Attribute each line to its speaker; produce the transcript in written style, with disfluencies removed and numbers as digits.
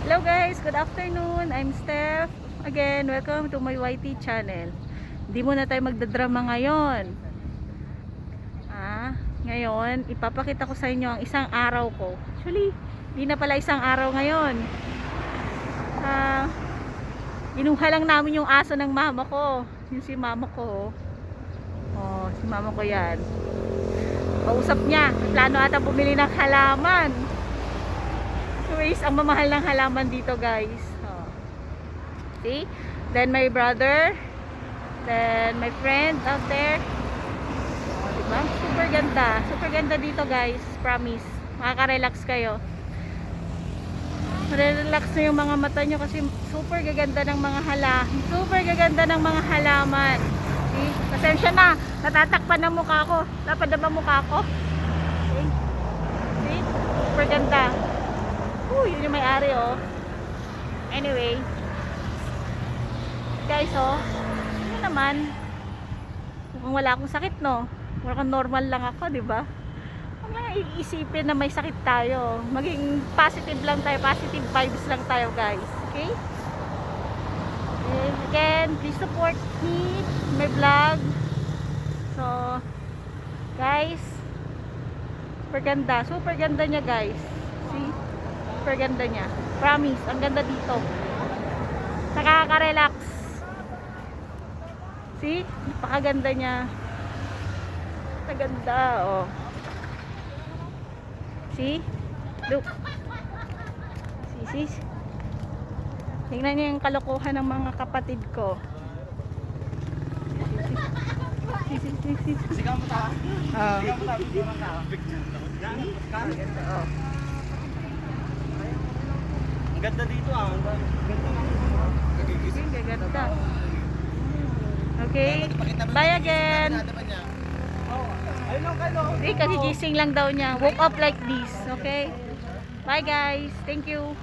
Speaker 1: Hello guys, good afternoon. I'm Steph. Again, welcome to my YT channel. Hindi muna tayo magdadrama ngayon. Ngayon, ipapakita ko sa inyo ang isang araw ko. Actually, hindi na pala isang araw ngayon. Inuha lang namin yung aso ng mama ko. Yung si mama ko. Oh, si mama ko yan. Kausap niya. Plano ata bumili ng halaman. Anyways, ang mamahal ng halaman dito guys. See? Then my brother. Then my friend out there. Diba? Super ganda. Super ganda dito guys. Promise. Makaka-relax kayo. Relax na yung mga mata nyo kasi super gaganda ng mga Super gaganda ng mga halaman. See? Pasensya na. Natatakpan ng mukha ko. Lapad na ba mukha ko? See? See? Super ganda. Yun yung may-ari oh. Anyway, guys oh, yun naman. Mukhang wala akong sakit no. Mukhang normal lang ako, di ba? Huwag lang iisipin na may sakit tayo. Maging positive lang tayo, positive vibes lang tayo guys. Okay? And again, please support me, my vlog. So, guys, super ganda niya guys. See? Super ganda niya. Promise, ang ganda dito. Nakaka-relax. See? Napakaganda niya. Napakaganda, oh. See? Look. See? Tingnan niyo yung kalokohan ng mga kapatid ko. See?
Speaker 2: Sigaw mo tawa. Sigaw mo tawa. Ang ganda dito ah. Ang
Speaker 1: ganda. Okay. Bye again. Kagigising lang daw niya. Woke up like this. Okay. Bye guys. Thank you.